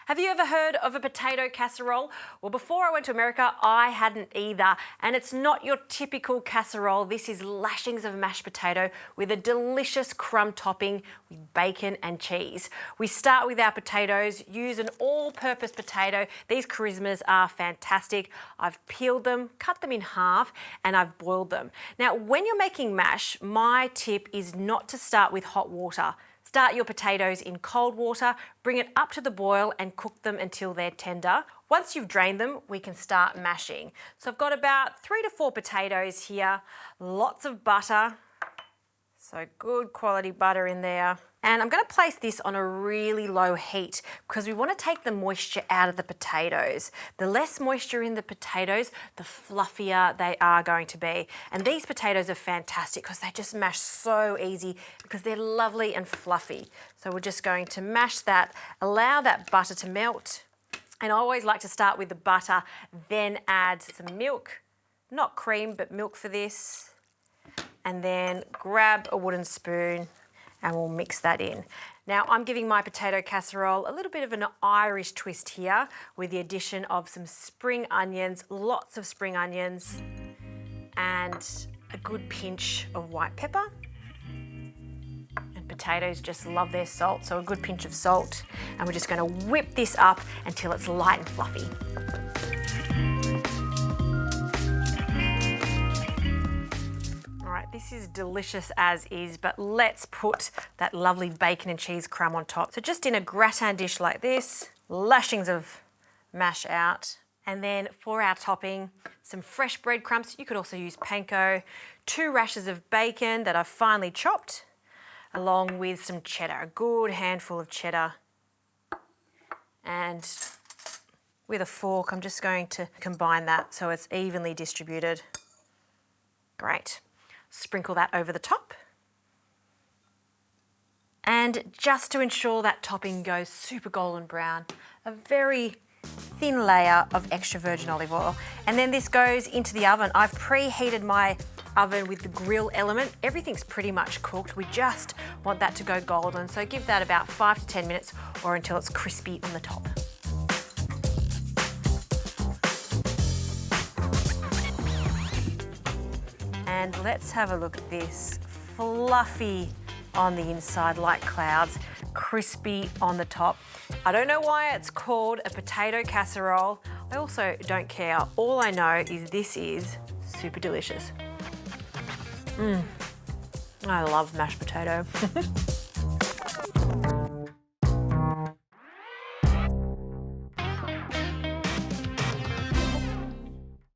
Have you ever heard of a potato casserole? Well, before I went to America, I hadn't either. And it's not your typical casserole. This is lashings of mashed potato with a delicious crumb topping with bacon and cheese. We start with our potatoes, use an all-purpose potato. These charismas are fantastic. I've peeled them, cut them in half, and I've boiled them. Now, when you're making mash, my tip is not to start with hot water. Start your potatoes in cold water, bring it up to the boil and cook them until they're tender. Once you've drained them, we can start mashing. So I've got about 3 to 4 potatoes here, lots of butter, so good quality butter in there. And I'm going to place this on a really low heat because we want to take the moisture out of the potatoes. The less moisture in the potatoes, the fluffier they are going to be. And these potatoes are fantastic because they just mash so easy because they're lovely and fluffy. So we're just going to mash that, allow that butter to melt. And I always like to start with the butter, then add some milk, not cream, but milk for this. And then grab a wooden spoon and we'll mix that in. Now I'm giving my potato casserole a little bit of an Irish twist here with the addition of some spring onions, lots of spring onions, and a good pinch of white pepper. And potatoes just love their salt, so a good pinch of salt. And we're just going to whip this up until it's light and fluffy. This is delicious as is, but let's put that lovely bacon and cheese crumb on top. So just in a gratin dish like this, lashings of mash out. And then for our topping, some fresh breadcrumbs. You could also use panko, 2 rashers of bacon that I've finely chopped, along with some cheddar, a good handful of cheddar. And with a fork, I'm just going to combine that so it's evenly distributed. Great. Sprinkle that over the top. And just to ensure that topping goes super golden brown, a very thin layer of extra virgin olive oil. And then this goes into the oven. I've preheated my oven with the grill element. Everything's pretty much cooked. We just want that to go golden. So give that about 5 to 10 minutes or until it's crispy on the top. And let's have a look at this. Fluffy on the inside like clouds, crispy on the top. I don't know why it's called a potato casserole. I also don't care. All I know is this is super delicious. I love mashed potato.